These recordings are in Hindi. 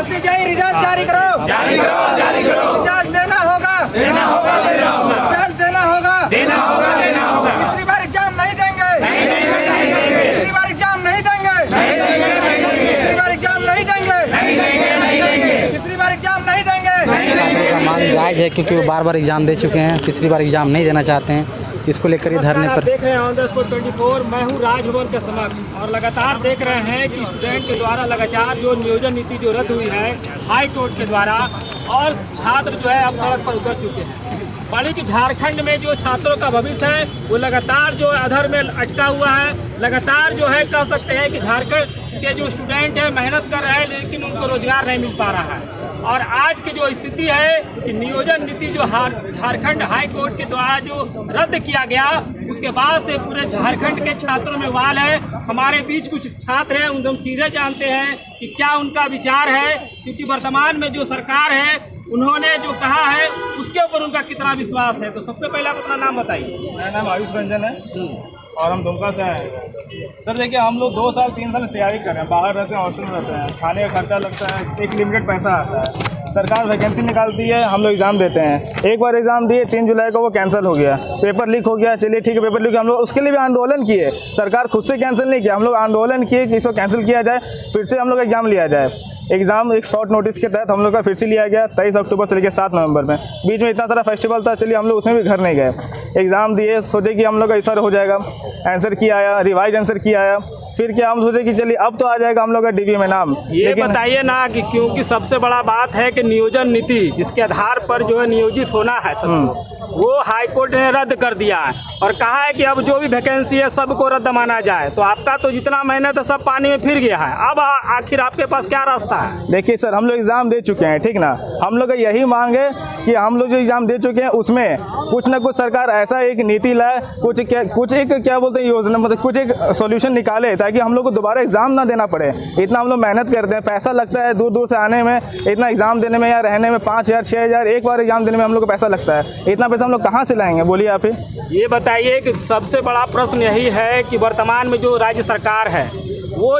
सीजीआई रिजल्ट जारी करो, जारी करो, जारी करो। रिजल्ट देना होगा, देना होगा, देना होगा। रिजल्ट देना होगा, देना होगा, देना होगा। पिछली बार एग्जाम नहीं देंगे, नहीं देंगे, नहीं देंगे। पिछली बार एग्जाम नहीं देंगे, नहीं देंगे, नहीं देंगे। पिछली बार एग्जाम नहीं देंगे, नहीं देंगे, नहीं देंगे। पिछली बार एग्जाम नहीं देंगे, नहीं देंगे। मान जायज है क्योंकि वो बार-बार एग्जाम दे चुके हैं, तीसरी बार एग्जाम नहीं देना चाहते हैं। इसको लेकर ही धरने पर देख रहे हैं ऑन द स्पॉट 24। मैं हूँ राजभवन के समक्ष और लगातार देख रहे हैं कि स्टूडेंट के द्वारा लगातार जो नियोजन नीति जो रद्द हुई है हाई कोर्ट के द्वारा, और छात्र जो है अब सड़क पर उतर चुके हैं। मानिए कि झारखंड में जो छात्रों का भविष्य है वो लगातार जो अधर में अटका हुआ है। लगातार जो है कह सकते हैं कि झारखंड के जो स्टूडेंट हैं मेहनत कर रहे हैं लेकिन उनको रोजगार नहीं मिल पा रहा है। और आज की जो स्थिति है कि नियोजन नीति जो झारखंड हाई कोर्ट के द्वारा जो रद्द किया गया उसके बाद से पूरे झारखंड के छात्रों में वाल है। हमारे बीच कुछ छात्र हैं, उनसे हम सीधे जानते हैं कि क्या उनका विचार है, क्योंकि वर्तमान में जो सरकार है उन्होंने जो कहा है उसके ऊपर उनका कितना विश्वास है। तो सबसे पहले आप अपना नाम बताइए। मेरा नाम आयुष रंजन है और हम दुमका से आए। सर देखिए, हम लोग 2 साल 3 साल तैयारी कर रहे हैं, बाहर रहते हैं, हॉस्टल में रहते हैं, खाने का खर्चा लगता है, एक लिमिटेड पैसा आता है। सरकार वैकेंसी निकालती है, हम लोग एग्ज़ाम देते हैं। एक बार एग्ज़ाम दिए, 3 जुलाई को वो कैंसिल हो गया, पेपर लीक हो गया। चलिए ठीक है, पेपर लीक, हम लोग उसके लिए भी आंदोलन किए। सरकार खुद से कैंसिल नहीं किया, हम लोग आंदोलन किए कि इसको कैंसिल किया जाए, फिर से हम लोग एग्ज़ाम लिया जाए। एग्ज़ाम एक शॉर्ट नोटिस के तहत हम लोग का फिर से लिया गया 23 अक्टूबर से लेकर 7 नवंबर में। बीच में इतना सारा फेस्टिवल था, चलिए हम लोग उसमें भी घर नहीं गए। एग्ज़ाम दिए, सोचे कि हम लोग का आंसर हो जाएगा, आंसर किया आया, रिवाइज आंसर किया आया। फिर क्या हम सोचे कि चलिए अब तो आ जाएगा हम लोग का डीबी में नाम। ये बताइए ना कि क्योंकि सबसे बड़ा बात है कि नियोजन नीति जिसके आधार पर जो है नियोजित होना है सबको, वो हाई कोर्ट ने रद्द कर दिया है और कहा है कि अब जो भी वैकेंसी है सबको रद्द माना जाए। तो आपका तो जितना मेहनत है सब पानी में फिर गया है। अब आखिर आपके पास क्या रास्ता है? देखिए सर, हम लोग एग्ज़ाम दे चुके हैं, ठीक ना। हम लोग का यही मांग है कि हम लोग जो एग्ज़ाम दे चुके हैं उसमें कुछ ना कुछ सरकार ऐसा एक नीति लाए, कुछ एक क्या बोलते हैं योजना, मतलब कुछ एक सोल्यूशन निकाले ताकि हम लोग को दोबारा एग्ज़ाम ना देना पड़े। इतना हम लोग मेहनत करते हैं, पैसा लगता है दूर दूर से आने में, इतना एग्ज़ाम देने में या रहने में 5000 6000 एक बार एग्ज़ाम देने में हम लोग को पैसा लगता है। इतना पैसा हम लोग कहाँ से लाएंगे, बोलिए आप ही। ये बताइए कि सबसे बड़ा प्रश्न यही है कि वर्तमान में जो राज्य सरकार है वो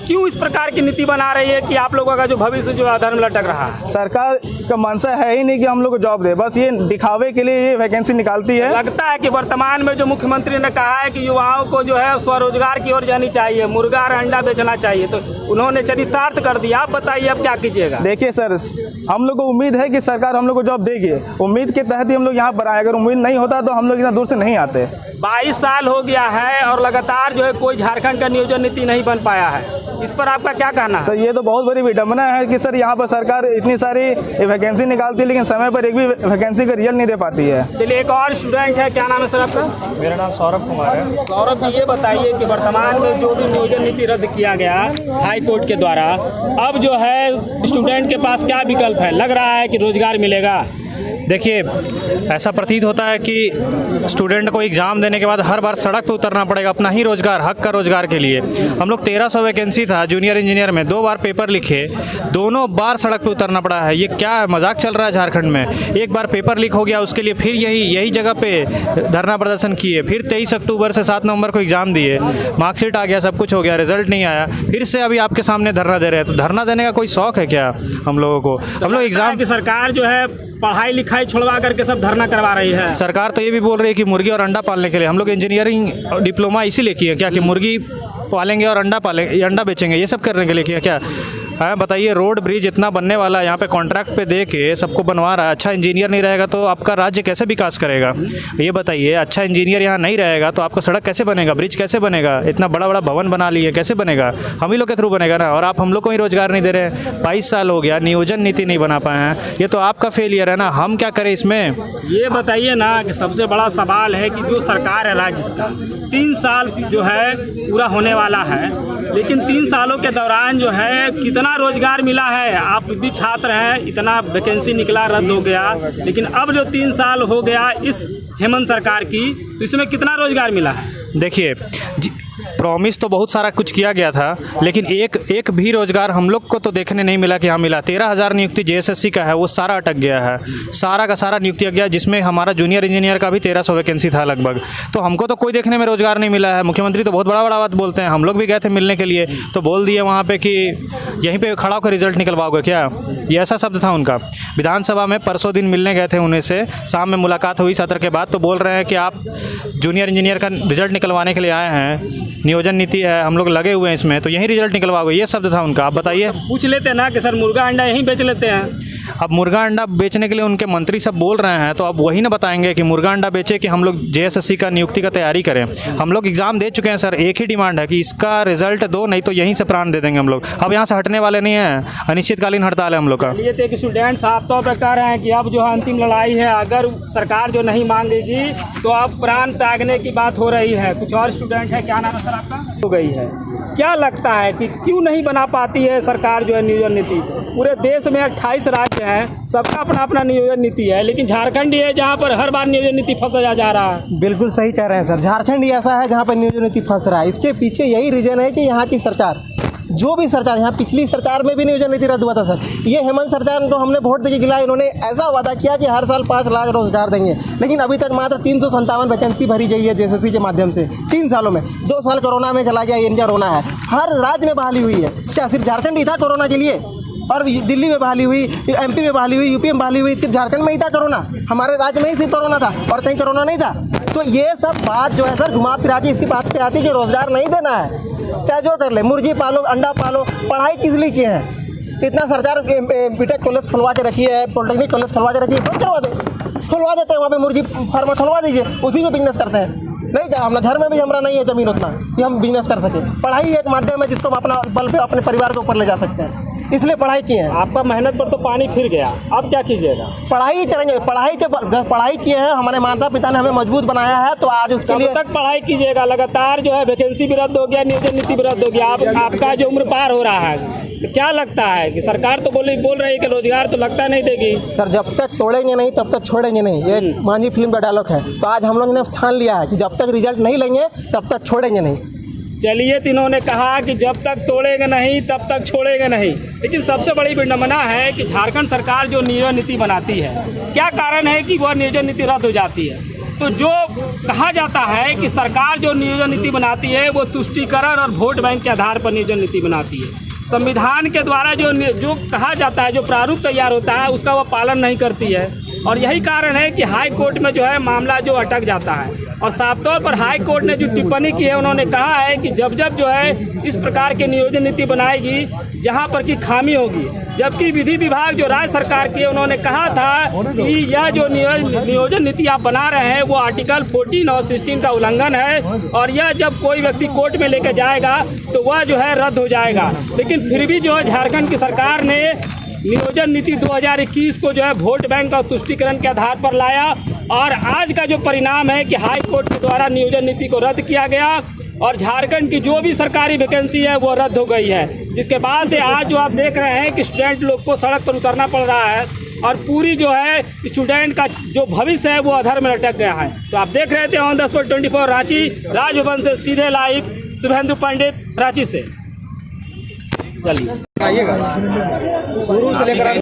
क्यों इस प्रकार की नीति बना रही है कि आप लोगों का जो भविष्य जो अधर में लटक रहा है। सरकार का मंशा है ही नहीं कि हम लोग को जॉब दे, बस ये दिखावे के लिए ये वैकेंसी निकालती है। लगता है कि वर्तमान में जो मुख्यमंत्री ने कहा है कि युवाओं को जो है स्वरोजगार की ओर जानी चाहिए, मुर्गा और अंडा बेचना चाहिए, तो उन्होंने चरितार्थ कर दिया। आप बताइए अब क्या कीजिएगा। देखिए सर, हम लोग को उम्मीद है कि सरकार हम लोग को जॉब देगी, उम्मीद के तहत ही हम लोग यहाँ पर आए। अगर उम्मीद नहीं होता तो हम लोग इतना दूर से नहीं आते। 22 साल हो गया है और लगातार जो है कोई झारखंड का नियोजन नीति नहीं बन पाया है। इस पर आपका क्या कहना है? सर ये तो बहुत बड़ी विडंबना है कि सर यहाँ पर सरकार इतनी सारी वैकेंसी निकालती है लेकिन समय पर एक भी वैकेंसी का रिजल्ट नहीं दे पाती है। चलिए एक और स्टूडेंट है, क्या नाम है सर आपका? मेरा नाम सौरभ कुमार है। सौरभ जी, ये बताइए कि वर्तमान में जो भी नियोजन नीति रद्द किया गया हाई कोर्ट के द्वारा, अब जो है स्टूडेंट के पास क्या विकल्प है? लग रहा है कि रोजगार मिलेगा? देखिए, ऐसा प्रतीत होता है कि स्टूडेंट को एग्ज़ाम देने के बाद हर बार सड़क पर उतरना पड़ेगा अपना ही रोज़गार, हक का रोज़गार के लिए। हम लोग 1300 वैकेंसी था जूनियर इंजीनियर में, 2 बार पेपर लिखे, दोनों बार सड़क पर उतरना पड़ा है। ये क्या मजाक चल रहा है झारखंड में? एक बार पेपर लीक हो गया, उसके लिए फिर यही जगह पे धरना प्रदर्शन किए, फिर 23 अक्टूबर से 7 नवंबर को एग्ज़ाम दिए, मार्कशीट आ गया, सब कुछ हो गया, रिजल्ट नहीं आया, फिर से अभी आपके सामने धरना दे रहे हैं। तो धरना देने का कोई शौक है क्या हम लोगों को? हम लोग एग्ज़ाम की सरकार जो है पढ़ाई लिखाई छोड़वा करके सब धरना करवा रही है। सरकार तो ये भी बोल रही है कि मुर्गी और अंडा पालने के लिए। हम लोग इंजीनियरिंग डिप्लोमा इसीलिए किए क्या कि मुर्गी पालेंगे और अंडा पालेंगे, अंडा बेचेंगे, ये सब करने के लिए किया क्या? हाँ बताइए, रोड ब्रिज इतना बनने वाला है, यहाँ पे कॉन्ट्रैक्ट पे दे के सबको बनवा रहा है। अच्छा इंजीनियर नहीं रहेगा तो आपका राज्य कैसे विकास करेगा? ये बताइए, अच्छा इंजीनियर यहाँ नहीं रहेगा तो आपका सड़क कैसे बनेगा, ब्रिज कैसे बनेगा? इतना बड़ा बड़ा भवन बना लिए, कैसे बनेगा? हम ही लोग के थ्रू बनेगा ना। और आप हम लोग को ही रोजगार नहीं दे रहे हैं। 22 साल हो गया, नियोजन नीति नहीं बना पाए हैं। ये तो आपका फेलियर है ना, हम क्या करें इसमें? ये बताइए ना कि सबसे बड़ा सवाल है कि जो सरकार है राज्य का 3 साल जो है पूरा होने वाला है, लेकिन 3 सालों के दौरान जो है कितना रोजगार मिला है? आप भी छात्र हैं, इतना वैकेंसी निकला, रद्द हो गया, लेकिन अब जो 3 साल हो गया इस हेमंत सरकार की, तो इसमें कितना रोजगार मिला है? देखिए, प्रॉमिस तो बहुत सारा कुछ किया गया था, लेकिन एक भी रोजगार हम लोग को तो देखने नहीं मिला कि हाँ मिला। 13,000 नियुक्ति JSSC का है, वो सारा अटक गया है, सारा का सारा नियुक्ति अटक गया, जिसमें हमारा जूनियर इंजीनियर का भी 1300 वैकेंसी था लगभग। तो हमको तो कोई देखने में रोजगार नहीं मिला है। मुख्यमंत्री तो बहुत बड़ा बड़ा बात बोलते हैं, हम लोग भी गए थे मिलने के लिए, तो बोल दिए वहाँ पे कि यहीं पे खड़ा होकर रिजल्ट निकलवाओगे क्या, ये ऐसा शब्द था उनका। विधानसभा में परसों दिन मिलने गए थे उन्हें से, शाम में मुलाकात हुई सत्र के बाद, तो बोल रहे हैं कि आप जूनियर इंजीनियर का रिजल्ट निकलवाने के लिए आए हैं, नियोजन नीति है, हम लोग लगे हुए हैं इसमें, तो यहीं रिजल्ट निकलवाओगे, ये शब्द था उनका। आप बताइए। पूछ लेते ना कि सर मुर्गा अंडा यहीं बेच लेते हैं। अब मुर्गा अंडा बेचने के लिए उनके मंत्री सब बोल रहे हैं, तो अब वही ना बताएंगे कि मुर्गा अंडा बेचे कि हम लोग JSSC का नियुक्ति का तैयारी करें। हम लोग एग्जाम दे चुके हैं सर, एक ही डिमांड है कि इसका रिजल्ट दो, नहीं तो यहीं से प्राण दे देंगे हम लोग। अब यहाँ से हटने वाले नहीं हैं, अनिश्चितकालीन हड़ताल है हम लोग का। ये तो एक स्टूडेंट साफ तौर पर कह रहे हैं कि अब जो है अंतिम लड़ाई है, अगर सरकार जो नहीं मांगेगी तो अब प्राण त्यागने की बात हो रही है। कुछ और स्टूडेंट है, क्या नाम है सर आपका? हो गई है। क्या लगता है कि क्यों नहीं बना पाती है सरकार जो है नियोजन नीति? पूरे देश में 28 राज्य हैं, सबका अपना अपना नियोजन नीति है, लेकिन झारखंड ही है जहाँ पर हर बार नियोजन नीति फंसा जा रहा है। बिल्कुल सही कह रहे हैं सर, झारखंड ही ऐसा है जहाँ पर नियोजन नीति फंस रहा है। इसके पीछे यही रीजन है कि यहाँ की सरकार, जो भी सरकार, यहाँ पिछली सरकार में भी नियोजन नीति रद्द हुआ था सर। ये हेमंत सरकार को हमने वोट देके गिलाया, इन्होंने ऐसा वादा किया कि हर साल 5 लाख रोजगार देंगे, लेकिन अभी तक मात्र 357 वैकेंसी भरी गई है JSSC के माध्यम से 3 सालों में। 2 साल कोरोना में चला गया, इंडिया रोना है। हर राज्य में बहाली हुई है, क्या सिर्फ झारखंड ही था कोरोना के लिए? और दिल्ली में बहाली हुई, MP में बहाली हुई, UP में बहाली हुई, सिर्फ झारखंड में ही था कोरोना? हमारे राज्य में ही सिर्फ कोरोना था और कहीं कोरोना नहीं था? तो ये सब बात जो है सर घुमा फिरा के इसकी बात पे आती है कि रोजगार नहीं देना है, चाहे जो कर ले, मुर्गी पालो, अंडा पालो। पढ़ाई किस लिए की है? इतना सरकार BTech कॉलेज खुलवा के रखी है, पॉलिटेक्निक कॉलेज खुलवा के रखी है, बंद करवा खुलवा देते हैं, वहाँ पे मुर्गी फार्म खुलवा दीजिए, उसी में बिजनेस करते हैं। नहीं क्या हम घर में भी हमारा नहीं है ज़मीन उतना कि हम बिजनेस कर सके। पढ़ाई एक माध्यम है जिसको हम अपना बल पे अपने परिवार के ऊपर ले जा सकते हैं, इसलिए पढ़ाई की है। आपका मेहनत पर तो पानी फिर गया, अब क्या कीजिएगा? पढ़ाई करेंगे, पढ़ाई किए हैं, हमारे माता पिता ने हमें मजबूत बनाया है, तो आज उसके लिए तक पढ़ाई कीजिएगा। लगातार जो है वैकेंसी भी रद्द हो गया, नियोजन नीति भी रद्द हो गया, आपका जो उम्र पार हो रहा है, तो क्या लगता है कि सरकार तो बोल रही है कि रोजगार तो लगता नहीं देगी? सर जब तक तोड़ेंगे नहीं तब तक छोड़ेंगे नहीं, ये मांझी फिल्म का डायलॉग है। तो आज हम लोगों ने ठान लिया है कि जब तक रिजल्ट नहीं लेंगे तब तक छोड़ेंगे नहीं। चलिए, तीनों ने कहा कि जब तक तोड़ेंगे नहीं तब तक छोड़ेंगे नहीं, लेकिन सबसे बड़ी विडंबना है कि झारखंड सरकार जो नियोजन नीति बनाती है, क्या कारण है कि वह नियोजन नीति रद्द हो जाती है? तो जो कहा जाता है कि सरकार जो नियोजन नीति बनाती है वो तुष्टीकरण और वोट बैंक के आधार पर नियोजन नीति बनाती है। संविधान के द्वारा जो कहा जाता है, जो प्रारूप तैयार होता है, उसका वह पालन नहीं करती है, और यही कारण है कि हाई कोर्ट में जो है मामला जो अटक जाता है। और साफ तौर पर हाई कोर्ट ने जो टिप्पणी की है, उन्होंने कहा है कि जब जो है इस प्रकार की नियोजन नीति बनाएगी जहां पर की खामी होगी, जबकि विधि विभाग जो राज्य सरकार की है, उन्होंने कहा था कि यह जो नियोजन नीति आप बना रहे हैं वो आर्टिकल 14 और 16 का उल्लंघन है, और यह जब कोई व्यक्ति कोर्ट में लेकर जाएगा तो वह जो है रद्द हो जाएगा। लेकिन फिर भी जो है झारखंड की सरकार ने नियोजन नीति 2021 को जो है वोट बैंक और तुष्टीकरण के आधार पर लाया, और आज का जो परिणाम है कि हाई कोर्ट के द्वारा नियोजन नीति को रद्द किया गया और झारखंड की जो भी सरकारी वैकेंसी है वो रद्द हो गई है, जिसके बाद से आज जो आप देख रहे हैं कि स्टूडेंट लोग को सड़क पर उतरना पड़ रहा है, और पूरी जो है स्टूडेंट का जो भविष्य है वो अधर में लटक गया है। तो आप देख रहे थे on the spot 24 Ranchi, Raj Bhavan से सीधे लाइव शुभेंदु पंडित, रांची से। चलिए शुरू से लेकर